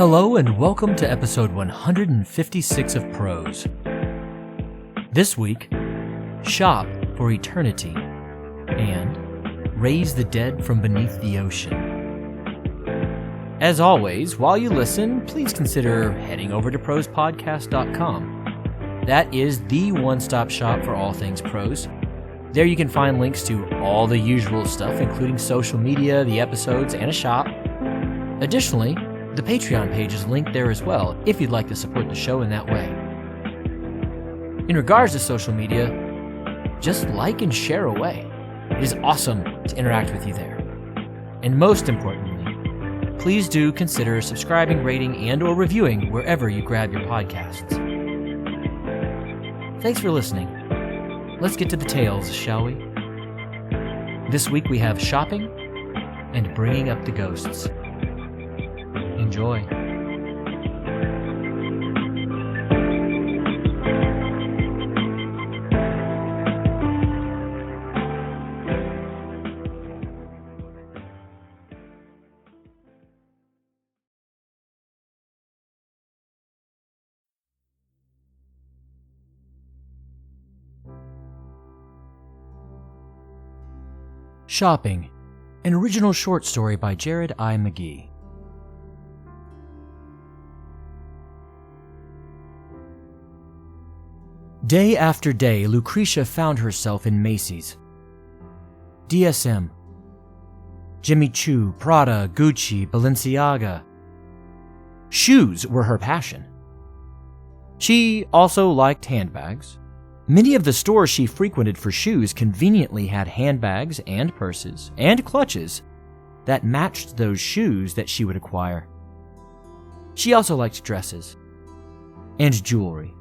Hello and welcome to episode 156 of Prose. This week, Shop for Eternity and Raise the Dead from Beneath the Ocean. As always, while you listen, please consider heading over to prosepodcast.com. That is the one-stop shop for all things prose. There you can find links to all the usual stuff, including social media, the episodes, and a shop. Additionally, the Patreon page is linked there as well, if you'd like to support the show in that way. In regards to social media, just like and share away. It is awesome to interact with you there. And most importantly, please do consider subscribing, rating, and or reviewing wherever you grab your podcasts. Thanks for listening. Let's get to the tales, shall we? This week we have shopping and bringing up the ghosts. Enjoy. Shopping, an original short story by Jared I. McGee. Day after day, Lucretia found herself in Macy's. DSM, Jimmy Choo, Prada, Gucci, Balenciaga. Shoes were her passion. She also liked handbags. Many of the stores she frequented for shoes conveniently had handbags and purses and clutches that matched those shoes that she would acquire. She also liked dresses and jewelry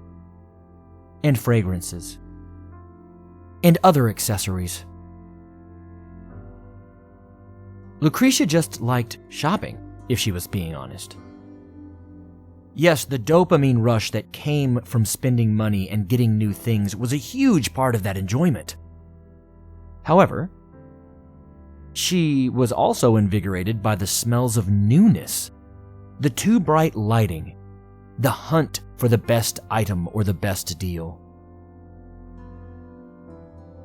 and fragrances, and other accessories. Lucretia just liked shopping, if she was being honest. Yes, the dopamine rush that came from spending money and getting new things was a huge part of that enjoyment. However, she was also invigorated by the smells of newness, the too bright lighting, the hunt for the best item or the best deal.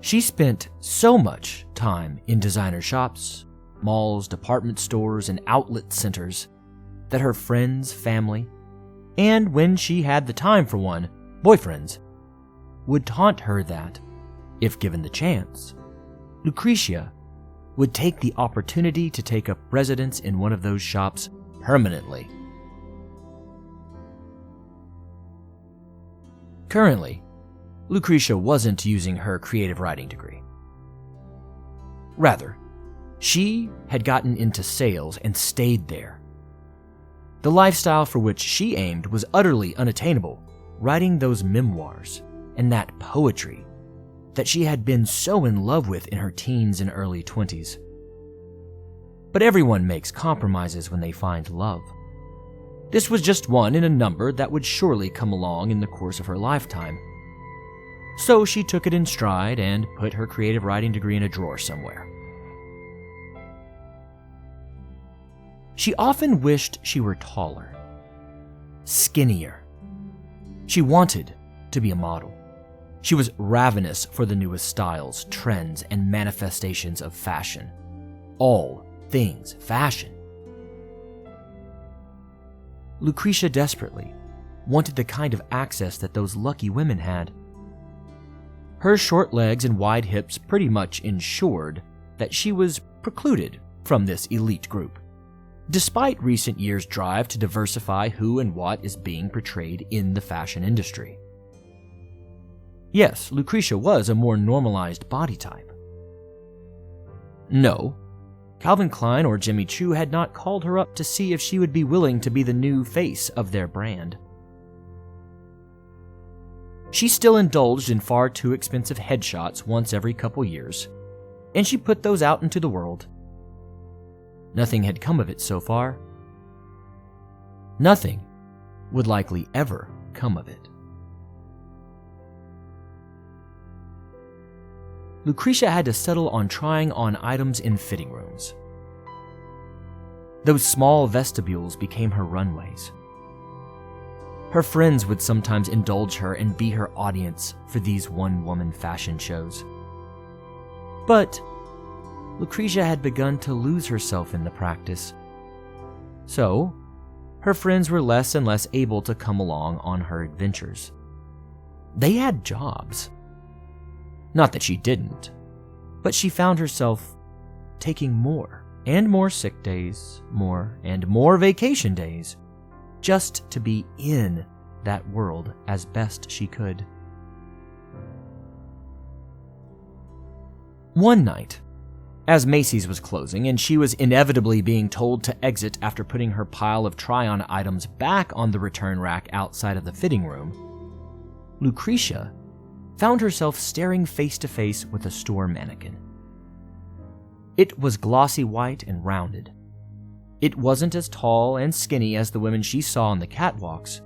She spent so much time in designer shops, malls, department stores, and outlet centers that her friends, family, and when she had the time for one, boyfriends, would taunt her that, if given the chance, Lucretia would take the opportunity to take up residence in one of those shops permanently. Currently, Lucretia wasn't using her creative writing degree. Rather, she had gotten into sales and stayed there. The lifestyle for which she aimed was utterly unattainable, writing those memoirs and that poetry that she had been so in love with in her teens and early 20s. But everyone makes compromises when they find love. This was just one in a number that would surely come along in the course of her lifetime. So she took it in stride and put her creative writing degree in a drawer somewhere. She often wished she were taller, skinnier. She wanted to be a model. She was ravenous for the newest styles, trends, and manifestations of fashion. All things fashion. Lucretia desperately wanted the kind of access that those lucky women had. Her short legs and wide hips pretty much ensured that she was precluded from this elite group, despite recent years' drive to diversify who and what is being portrayed in the fashion industry. Yes, Lucretia was a more normalized body type. No, Calvin Klein or Jimmy Choo had not called her up to see if she would be willing to be the new face of their brand. She still indulged in far too expensive headshots once every couple years, and she put those out into the world. Nothing had come of it so far. Nothing would likely ever come of it. Lucretia had to settle on trying on items in fitting rooms. Those small vestibules became her runways. Her friends would sometimes indulge her and be her audience for these one-woman fashion shows. But Lucretia had begun to lose herself in the practice. So, her friends were less and less able to come along on her adventures. They had jobs. Not that she didn't, but she found herself taking more and more sick days, more and more vacation days, just to be in that world as best she could. One night, as Macy's was closing and she was inevitably being told to exit after putting her pile of try-on items back on the return rack outside of the fitting room, Lucretia found herself staring face to face with a store mannequin. It was glossy white and rounded. It wasn't as tall and skinny as the women she saw on the catwalks,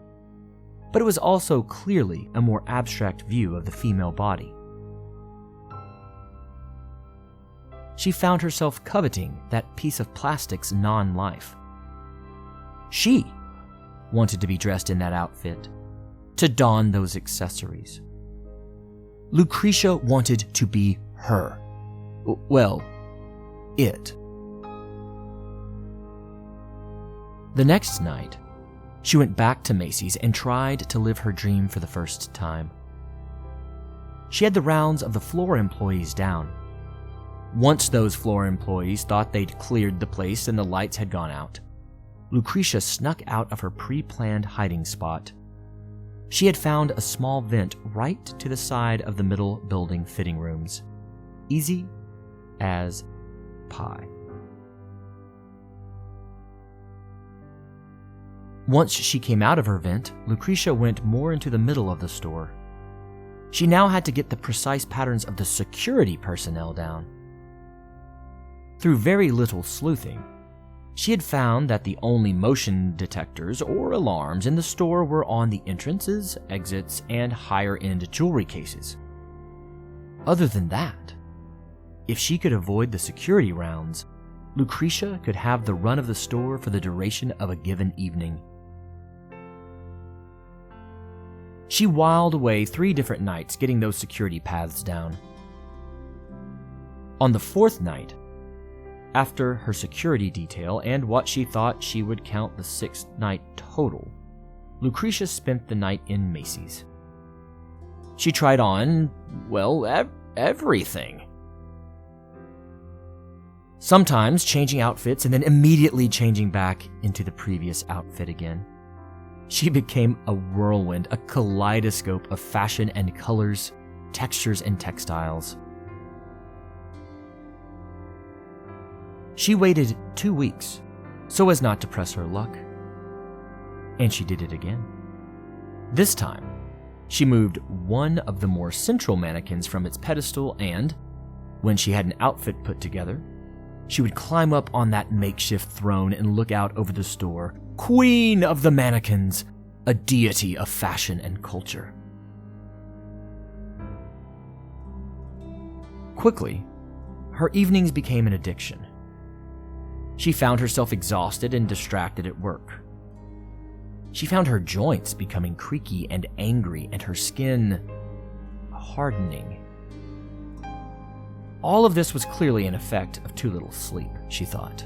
but it was also clearly a more abstract view of the female body. She found herself coveting that piece of plastic's non-life. She wanted to be dressed in that outfit, to don those accessories. Lucretia wanted to be her. Well, it. The next night, she went back to Macy's and tried to live her dream for the first time. She had the rounds of the floor employees down. Once those floor employees thought they'd cleared the place and the lights had gone out, Lucretia snuck out of her pre-planned hiding spot. She had found a small vent right to the side of the middle building fitting rooms. Easy as pie. Once she came out of her vent, Lucretia went more into the middle of the store. She now had to get the precise patterns of the security personnel down. Through very little sleuthing, she had found that the only motion detectors or alarms in the store were on the entrances, exits, and higher-end jewelry cases. Other than that, if she could avoid the security rounds, Lucretia could have the run of the store for the duration of a given evening. She whiled away 3 different nights getting those security paths down. On the 4th night, after her security detail and what she thought she would count the 6th night total, Lucretia spent the night in Macy's. She tried on, well, everything. Sometimes changing outfits and then immediately changing back into the previous outfit again. She became a whirlwind, a kaleidoscope of fashion and colors, textures and textiles. She waited 2 weeks so as not to press her luck. And she did it again. This time, she moved one of the more central mannequins from its pedestal and, when she had an outfit put together, she would climb up on that makeshift throne and look out over the store, queen of the mannequins, a deity of fashion and culture. Quickly, her evenings became an addiction. She found herself exhausted and distracted at work. She found her joints becoming creaky and angry and her skin hardening. All of this was clearly an effect of too little sleep, she thought.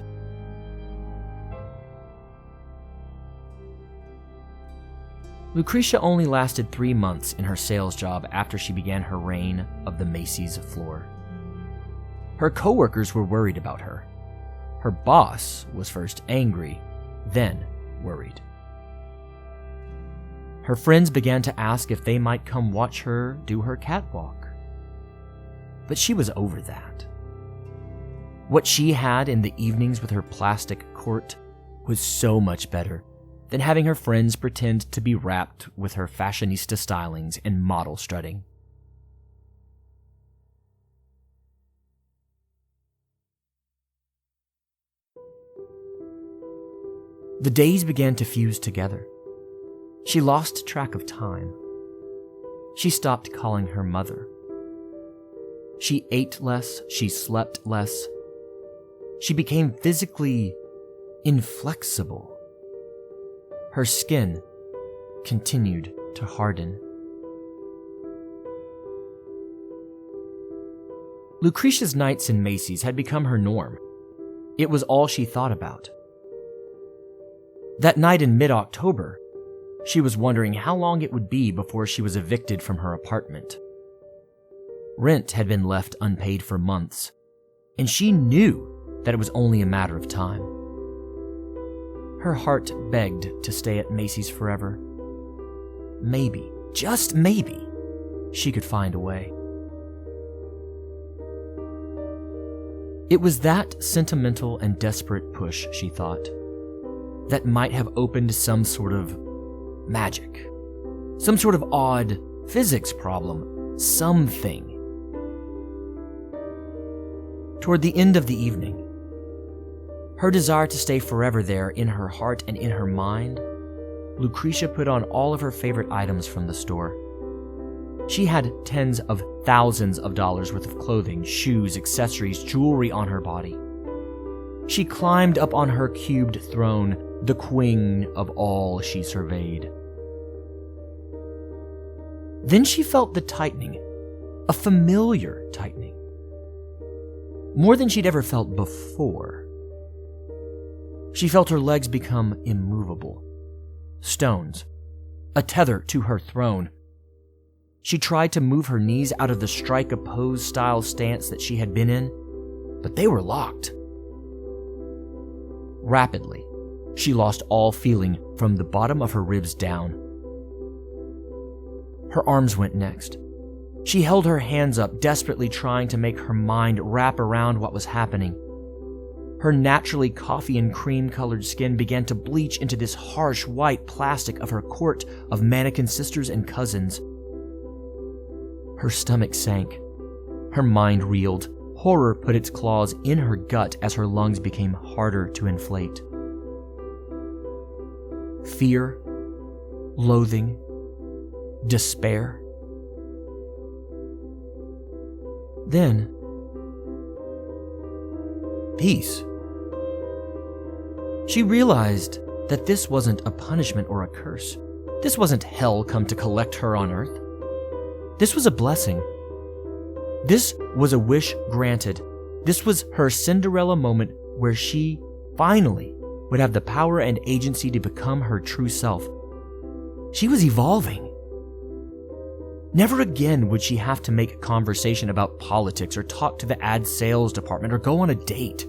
Lucretia only lasted 3 months in her sales job after she began her reign of the Macy's floor. Her coworkers were worried about her. Her boss was first angry, then worried. Her friends began to ask if they might come watch her do her catwalk. But she was over that. What she had in the evenings with her plastic court was so much better than having her friends pretend to be wrapped with her fashionista stylings and model strutting. The days began to fuse together. She lost track of time. She stopped calling her mother. She ate less, she slept less. She became physically inflexible. Her skin continued to harden. Lucretia's nights in Macy's had become her norm. It was all she thought about. That night in mid-October, she was wondering how long it would be before she was evicted from her apartment. Rent had been left unpaid for months, and she knew that it was only a matter of time. Her heart begged to stay at Macy's forever. Maybe, just maybe, she could find a way. It was that sentimental and desperate push, she thought, that might have opened some sort of magic, some sort of odd physics problem, something. Toward the end of the evening, her desire to stay forever there in her heart and in her mind, Lucretia put on all of her favorite items from the store. She had tens of thousands of dollars worth of clothing, shoes, accessories, jewelry on her body. She climbed up on her cubed throne, the queen of all she surveyed. Then she felt the tightening, a familiar tightening, more than she'd ever felt before. She felt her legs become immovable, stones, a tether to her throne. She tried to move her knees out of the strike-a-pose style stance that she had been in, but they were locked. Rapidly, she lost all feeling from the bottom of her ribs down. Her arms went next. She held her hands up, desperately trying to make her mind wrap around what was happening. Her naturally coffee and cream-colored skin began to bleach into this harsh white plastic of her court of mannequin sisters and cousins. Her stomach sank. Her mind reeled. Horror put its claws in her gut as her lungs became harder to inflate. Fear, loathing, despair. Then, peace. She realized that this wasn't a punishment or a curse. This wasn't hell come to collect her on earth. This was a blessing. This was a wish granted. This was her Cinderella moment where she finally would have the power and agency to become her true self. She was evolving. Never again would she have to make conversation about politics or talk to the ad sales department or go on a date.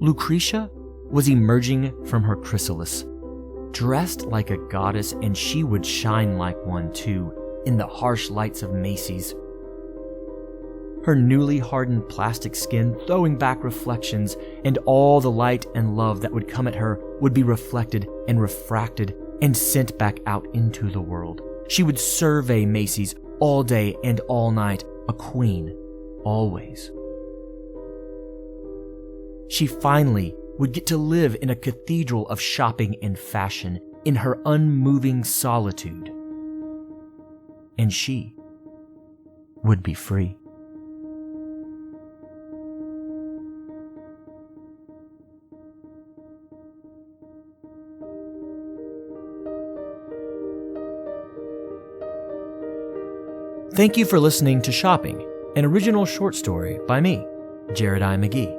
Lucretia was emerging from her chrysalis, dressed like a goddess, and she would shine like one too in the harsh lights of Macy's. Her newly hardened plastic skin throwing back reflections, and all the light and love that would come at her would be reflected and refracted and sent back out into the world. She would survey Macy's all day and all night, a queen, always. She finally would get to live in a cathedral of shopping and fashion in her unmoving solitude. And she would be free. Thank you for listening to Shopping, an original short story by me, Jared I. McGee.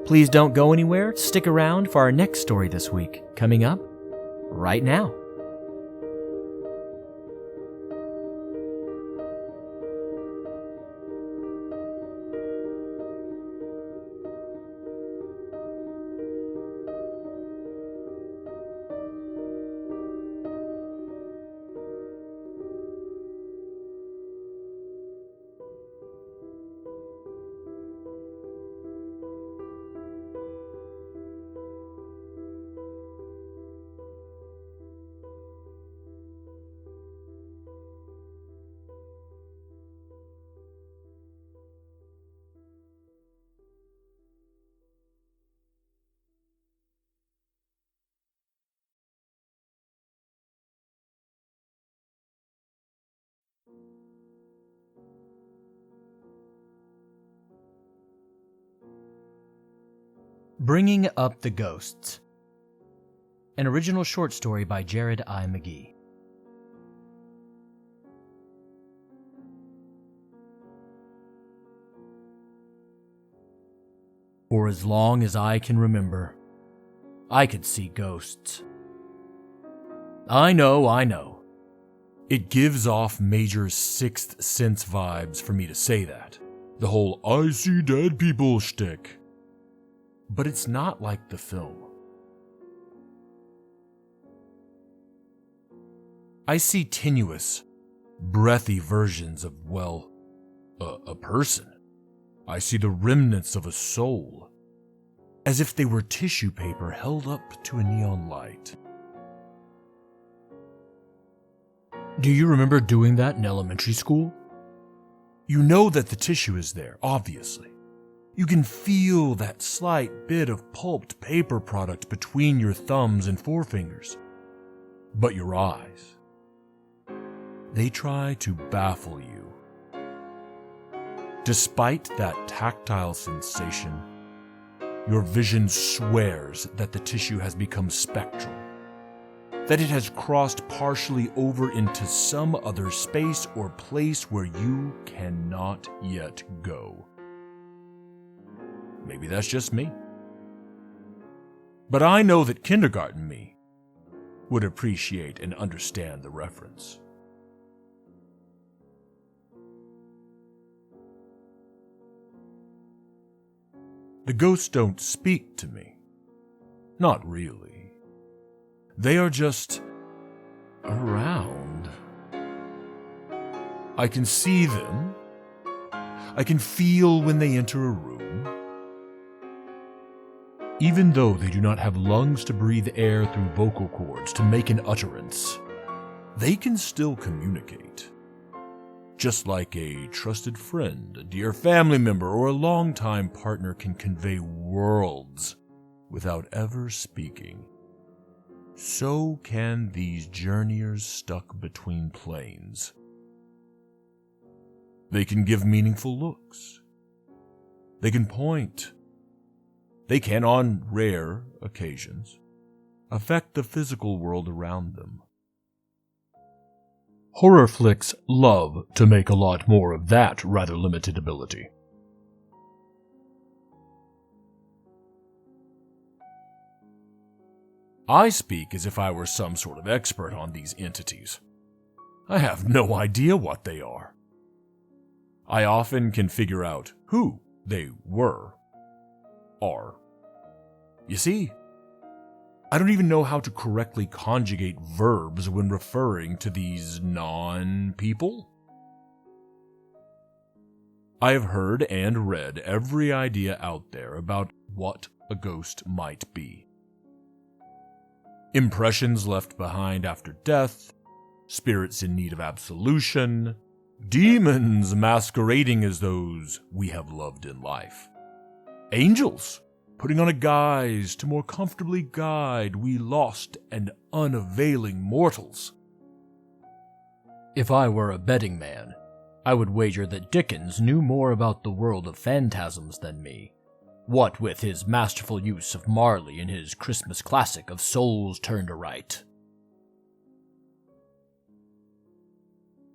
Please don't go anywhere. Stick around for our next story this week, coming up right now. Bringing Up the Ghosts, an original short story by Jared I. McGee. For as long as I can remember, I could see ghosts. I know. It gives off major Sixth Sense vibes for me to say that. The whole I see dead people shtick. But it's not like the film. I see tenuous, breathy versions of, well, a person. I see the remnants of a soul, as if they were tissue paper held up to a neon light. Do you remember doing that in elementary school? You know that the tissue is there, obviously. You can feel that slight bit of pulped paper product between your thumbs and forefingers. But your eyes, they try to baffle you. Despite that tactile sensation, your vision swears that the tissue has become spectral, that it has crossed partially over into some other space or place where you cannot yet go. Maybe that's just me. But I know that kindergarten me would appreciate and understand the reference. The ghosts don't speak to me. Not really. They are just around. I can see them. I can feel when they enter a room. Even though they do not have lungs to breathe air through vocal cords to make an utterance, they can still communicate. Just like a trusted friend, a dear family member, or a longtime partner can convey worlds without ever speaking, so can these journeyers stuck between planes. They can give meaningful looks. They can point. They can, on rare occasions, affect the physical world around them. Horror flicks love to make a lot more of that rather limited ability. I speak as if I were some sort of expert on these entities. I have no idea what they are. I often can figure out who they are. You see, I don't even know how to correctly conjugate verbs when referring to these non-people. I have heard and read every idea out there about what a ghost might be. Impressions left behind after death, spirits in need of absolution, demons masquerading as those we have loved in life, angels putting on a guise to more comfortably guide we lost and unavailing mortals. If I were a betting man, I would wager that Dickens knew more about the world of phantasms than me, what with his masterful use of Marley in his Christmas classic of Souls Turned to Right.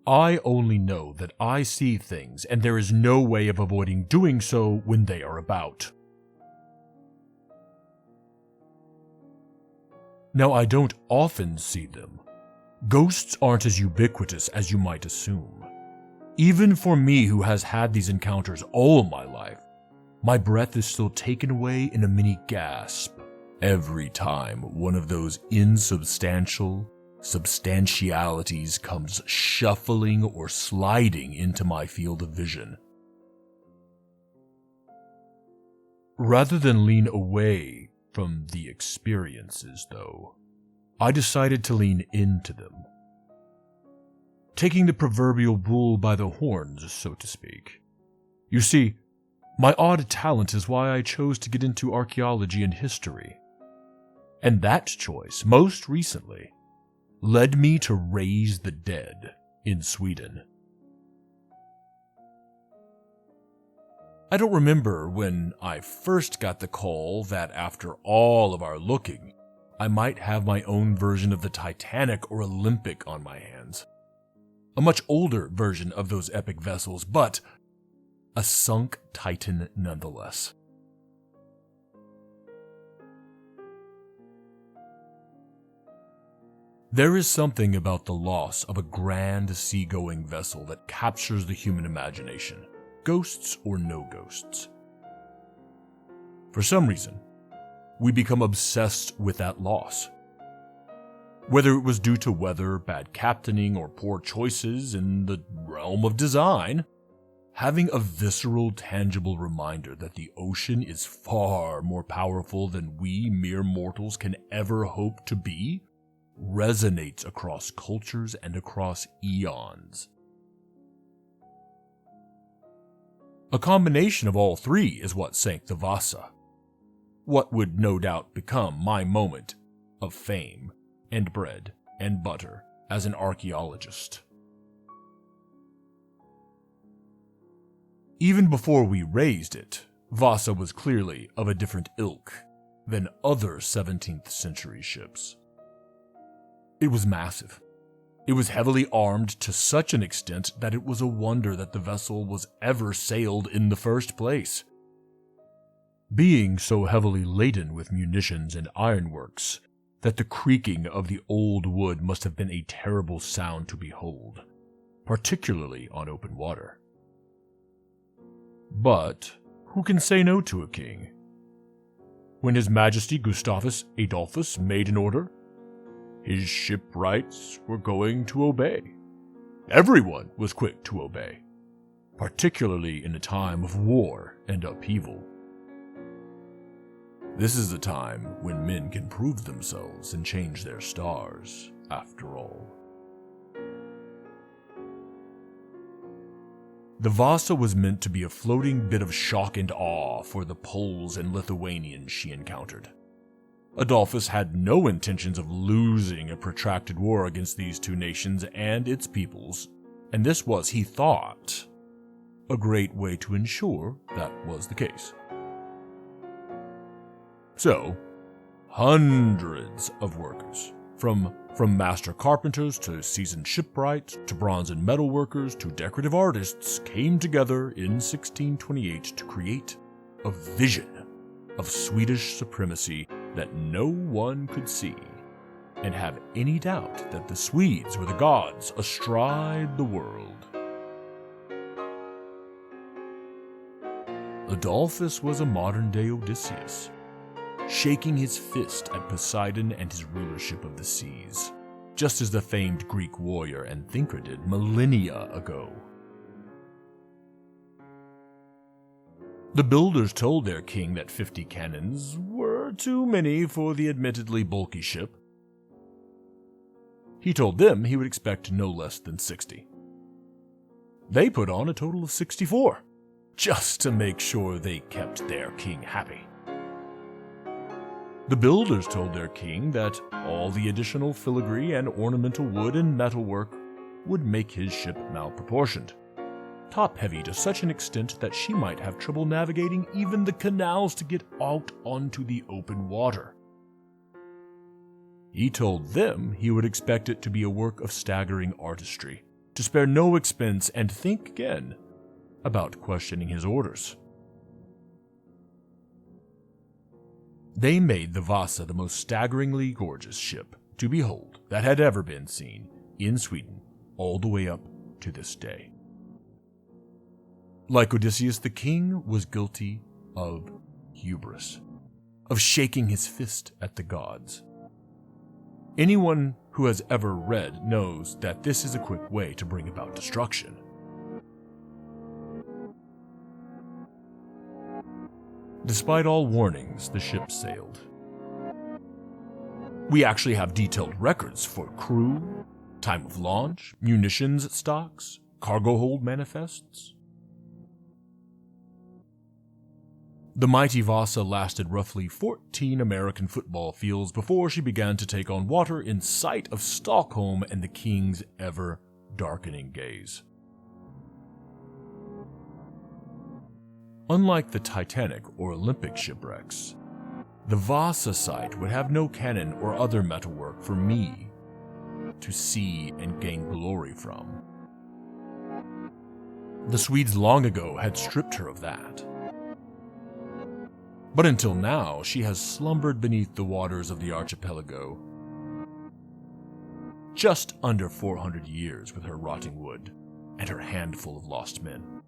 I only know that I see things, and there is no way of avoiding doing so when they are about. Now, I don't often see them. Ghosts aren't as ubiquitous as you might assume. Even for me who has had these encounters all my life, my breath is still taken away in a mini gasp every time one of those insubstantial substantialities comes shuffling or sliding into my field of vision. Rather than lean away from the experiences, though, I decided to lean into them, taking the proverbial bull by the horns, so to speak. You see, my odd talent is why I chose to get into archaeology and history. And that choice, most recently, led me to Raise the Dead in Sweden. I don't remember when I first got the call that after all of our looking, I might have my own version of the Titanic or Olympic on my hands. A much older version of those epic vessels, but a sunk Titan nonetheless. There is something about the loss of a grand seagoing vessel that captures the human imagination, ghosts or no ghosts. For some reason, we become obsessed with that loss. Whether it was due to weather, bad captaining, or poor choices in the realm of design, having a visceral, tangible reminder that the ocean is far more powerful than we mere mortals can ever hope to be resonates across cultures and across eons. A combination of all three is what sank the Vasa. What would no doubt become my moment of fame and bread and butter as an archaeologist. Even before we raised it, Vasa was clearly of a different ilk than other 17th century ships. It was massive. It was heavily armed to such an extent that it was a wonder that the vessel was ever sailed in the first place. Being so heavily laden with munitions and ironworks that the creaking of the old wood must have been a terrible sound to behold, particularly on open water. But who can say no to a king? When His Majesty Gustavus Adolphus made an order, his shipwrights were going to obey. Everyone was quick to obey, particularly in a time of war and upheaval. This is the time when men can prove themselves and change their stars, after all. The Vasa was meant to be a floating bit of shock and awe for the Poles and Lithuanians she encountered. Adolphus had no intentions of losing a protracted war against these two nations and its peoples, and this was, he thought, a great way to ensure that was the case. So, hundreds of workers, from master carpenters to seasoned shipwrights to bronze and metal workers to decorative artists, came together in 1628 to create a vision of Swedish supremacy that no one could see, and have any doubt that the Swedes were the gods astride the world. Adolphus was a modern-day Odysseus, shaking his fist at Poseidon and his rulership of the seas, just as the famed Greek warrior and thinker did millennia ago. The builders told their king that 50 cannons were too many for the admittedly bulky ship. He told them he would expect no less than 60. They put on a total of 64, just to make sure they kept their king happy. The builders told their king that all the additional filigree and ornamental wood and metalwork would make his ship malproportioned, top-heavy to such an extent that she might have trouble navigating even the canals to get out onto the open water. He told them he would expect it to be a work of staggering artistry, to spare no expense and think again about questioning his orders. They made the Vasa the most staggeringly gorgeous ship to behold that had ever been seen in Sweden all the way up to this day. Like Odysseus, the king was guilty of hubris, of shaking his fist at the gods. Anyone who has ever read knows that this is a quick way to bring about destruction. Despite all warnings, the ship sailed. We actually have detailed records for crew, time of launch, munitions stocks, cargo hold manifests. The mighty Vasa lasted roughly 14 American football fields before she began to take on water in sight of Stockholm and the king's ever-darkening gaze. Unlike the Titanic or Olympic shipwrecks, the Vasa site would have no cannon or other metalwork for me to see and gain glory from. The Swedes long ago had stripped her of that. But until now, she has slumbered beneath the waters of the archipelago just under 400 years with her rotting wood and her handful of lost men.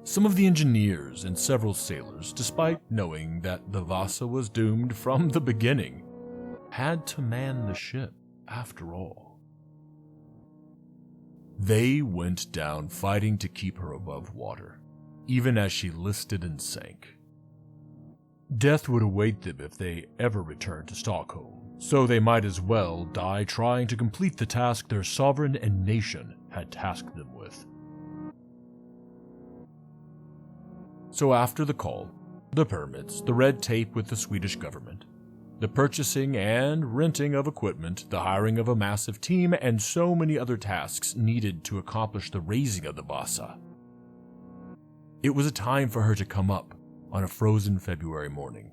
Some of the engineers and several sailors, despite knowing that the Vasa was doomed from the beginning, had to man the ship after all. They went down fighting to keep her above water, even as she listed and sank. Death would await them if they ever returned to Stockholm, so they might as well die trying to complete the task their sovereign and nation had tasked them with. So after the call, the permits, the red tape with the Swedish government, the purchasing and renting of equipment, the hiring of a massive team, and so many other tasks needed to accomplish the raising of the Vasa, it was a time for her to come up on a frozen February morning.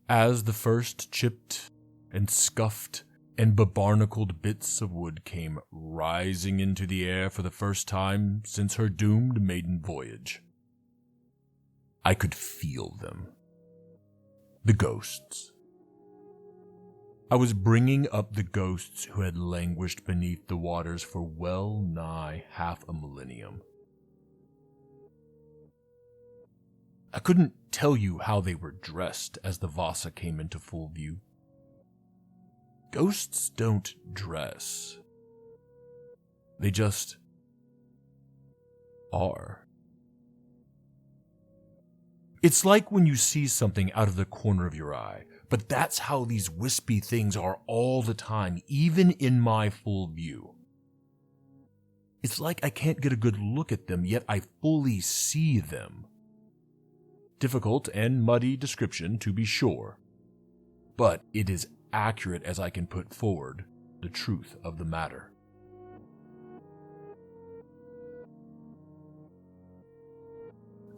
As the first chipped and scuffed and bebarnacled bits of wood came rising into the air for the first time since her doomed maiden voyage, I could feel them. The ghosts. I was bringing up the ghosts who had languished beneath the waters for well nigh half a millennium. I couldn't tell you how they were dressed as the Vasa came into full view. Ghosts don't dress. They just are. It's like when you see something out of the corner of your eye, but that's how these wispy things are all the time, even in my full view. It's like I can't get a good look at them, yet I fully see them. Difficult and muddy description, to be sure, but it is accurate as I can put forward the truth of the matter.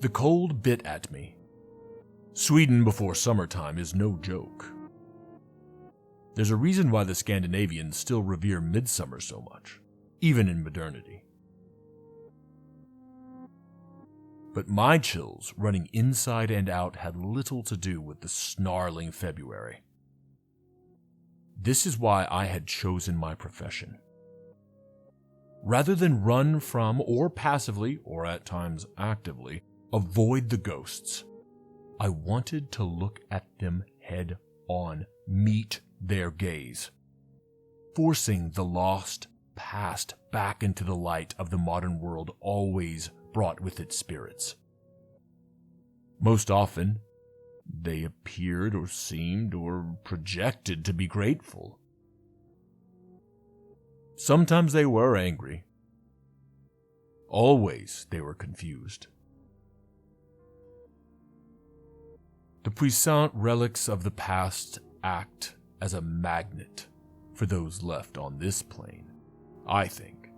The cold bit at me. Sweden before summertime is no joke. There's a reason why the Scandinavians still revere midsummer so much, even in modernity. But my chills running inside and out had little to do with the snarling February. This is why I had chosen my profession. Rather than run from or passively, or at times actively, avoid the ghosts, I wanted to look at them head on, meet their gaze, forcing the lost past back into the light of the modern world always brought with its spirits. Most often, they appeared or seemed or projected to be grateful. Sometimes they were angry. Always they were confused. The puissant relics of the past act as a magnet for those left on this plane, I think.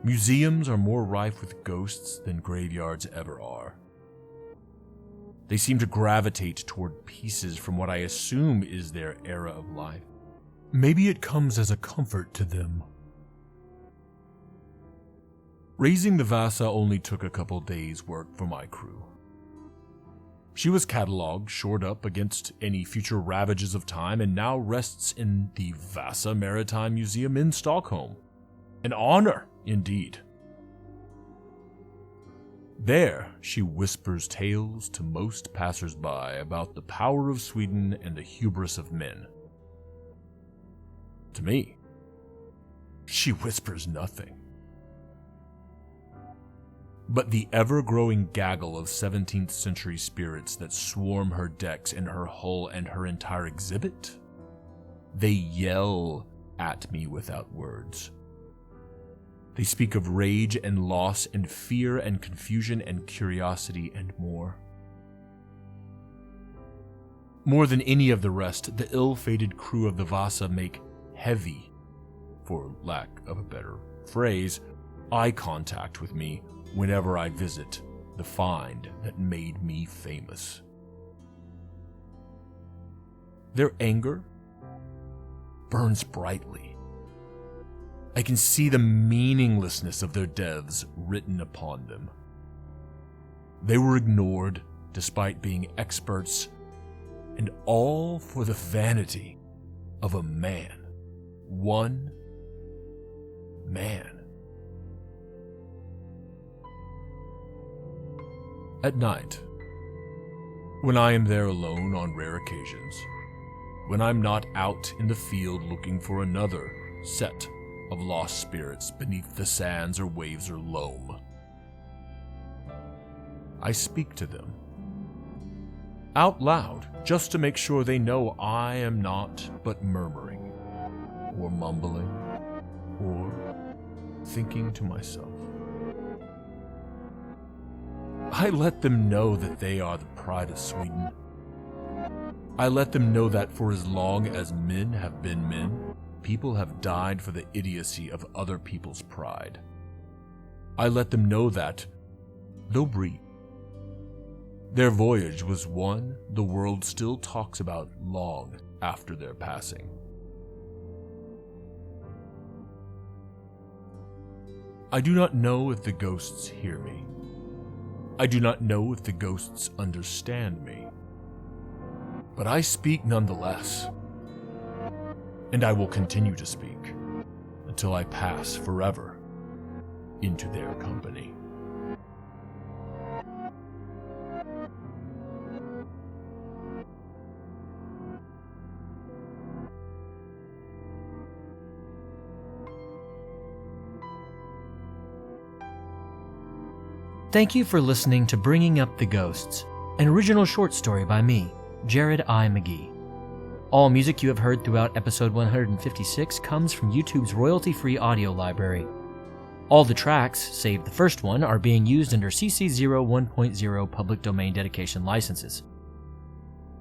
Museums are more rife with ghosts than graveyards ever are. They seem to gravitate toward pieces from what I assume is their era of life. Maybe it comes as a comfort to them. Raising the Vasa only took a couple days' work for my crew. She was catalogued, shored up against any future ravages of time, and now rests in the Vasa Maritime Museum in Stockholm. An honor, indeed. There, she whispers tales to most passers-by about the power of Sweden and the hubris of men. To me, she whispers nothing. But the ever-growing gaggle of 17th century spirits that swarm her decks and her hull and her entire exhibit, they yell at me without words. They speak of rage and loss and fear and confusion and curiosity and more. More than any of the rest, the ill-fated crew of the Vasa make heavy, for lack of a better phrase, eye contact with me whenever I visit the find that made me famous. Their anger burns brightly. I can see the meaninglessness of their deaths written upon them. They were ignored despite being experts, and all for the vanity of a man. One man. At night, when I am there alone on rare occasions, when I'm not out in the field looking for another set of lost spirits beneath the sands or waves or loam, I speak to them out loud, just to make sure they know I am not but murmuring, or mumbling, or thinking to myself. I let them know that they are the pride of Sweden. I let them know that for as long as men have been men, people have died for the idiocy of other people's pride. I let them know that, though brief, their voyage was one the world still talks about long after their passing. I do not know if the ghosts hear me. I do not know if the ghosts understand me. But I speak nonetheless. And I will continue to speak until I pass forever into their company. Thank you for listening to Bringing Up the Ghosts, an original short story by me, Jared I. McGee. All music you have heard throughout episode 156 comes from YouTube's royalty-free audio library. All the tracks, save the first one, are being used under CC 1.0 public domain dedication licenses.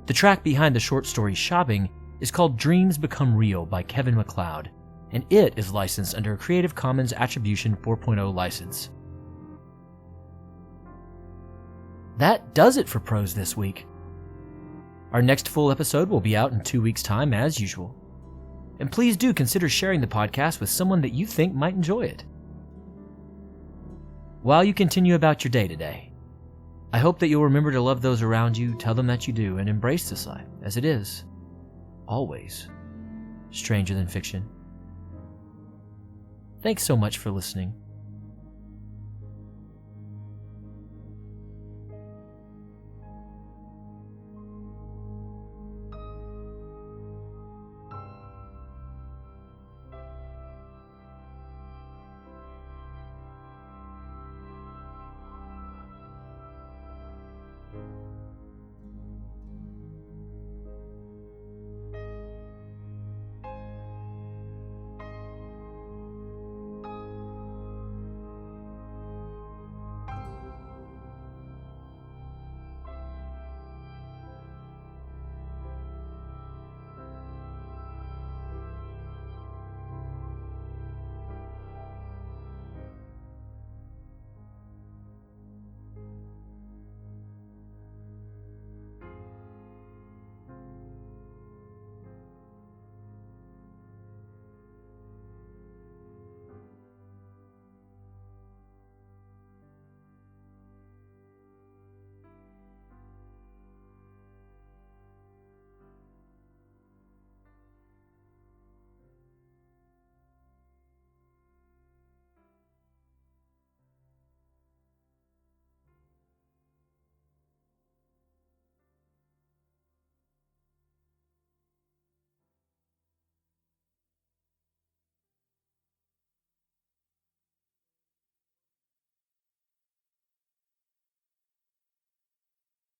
The track behind the short story Shopping is called Dreams Become Real by Kevin MacLeod, and it is licensed under a Creative Commons Attribution 4.0 license. That does it for Prose this week. Our next full episode will be out in 2 weeks' time as usual. And please do consider sharing the podcast with someone that you think might enjoy it. While you continue about your day today, I hope that you'll remember to love those around you, tell them that you do, and embrace this life as it is, always, stranger than fiction. Thanks so much for listening.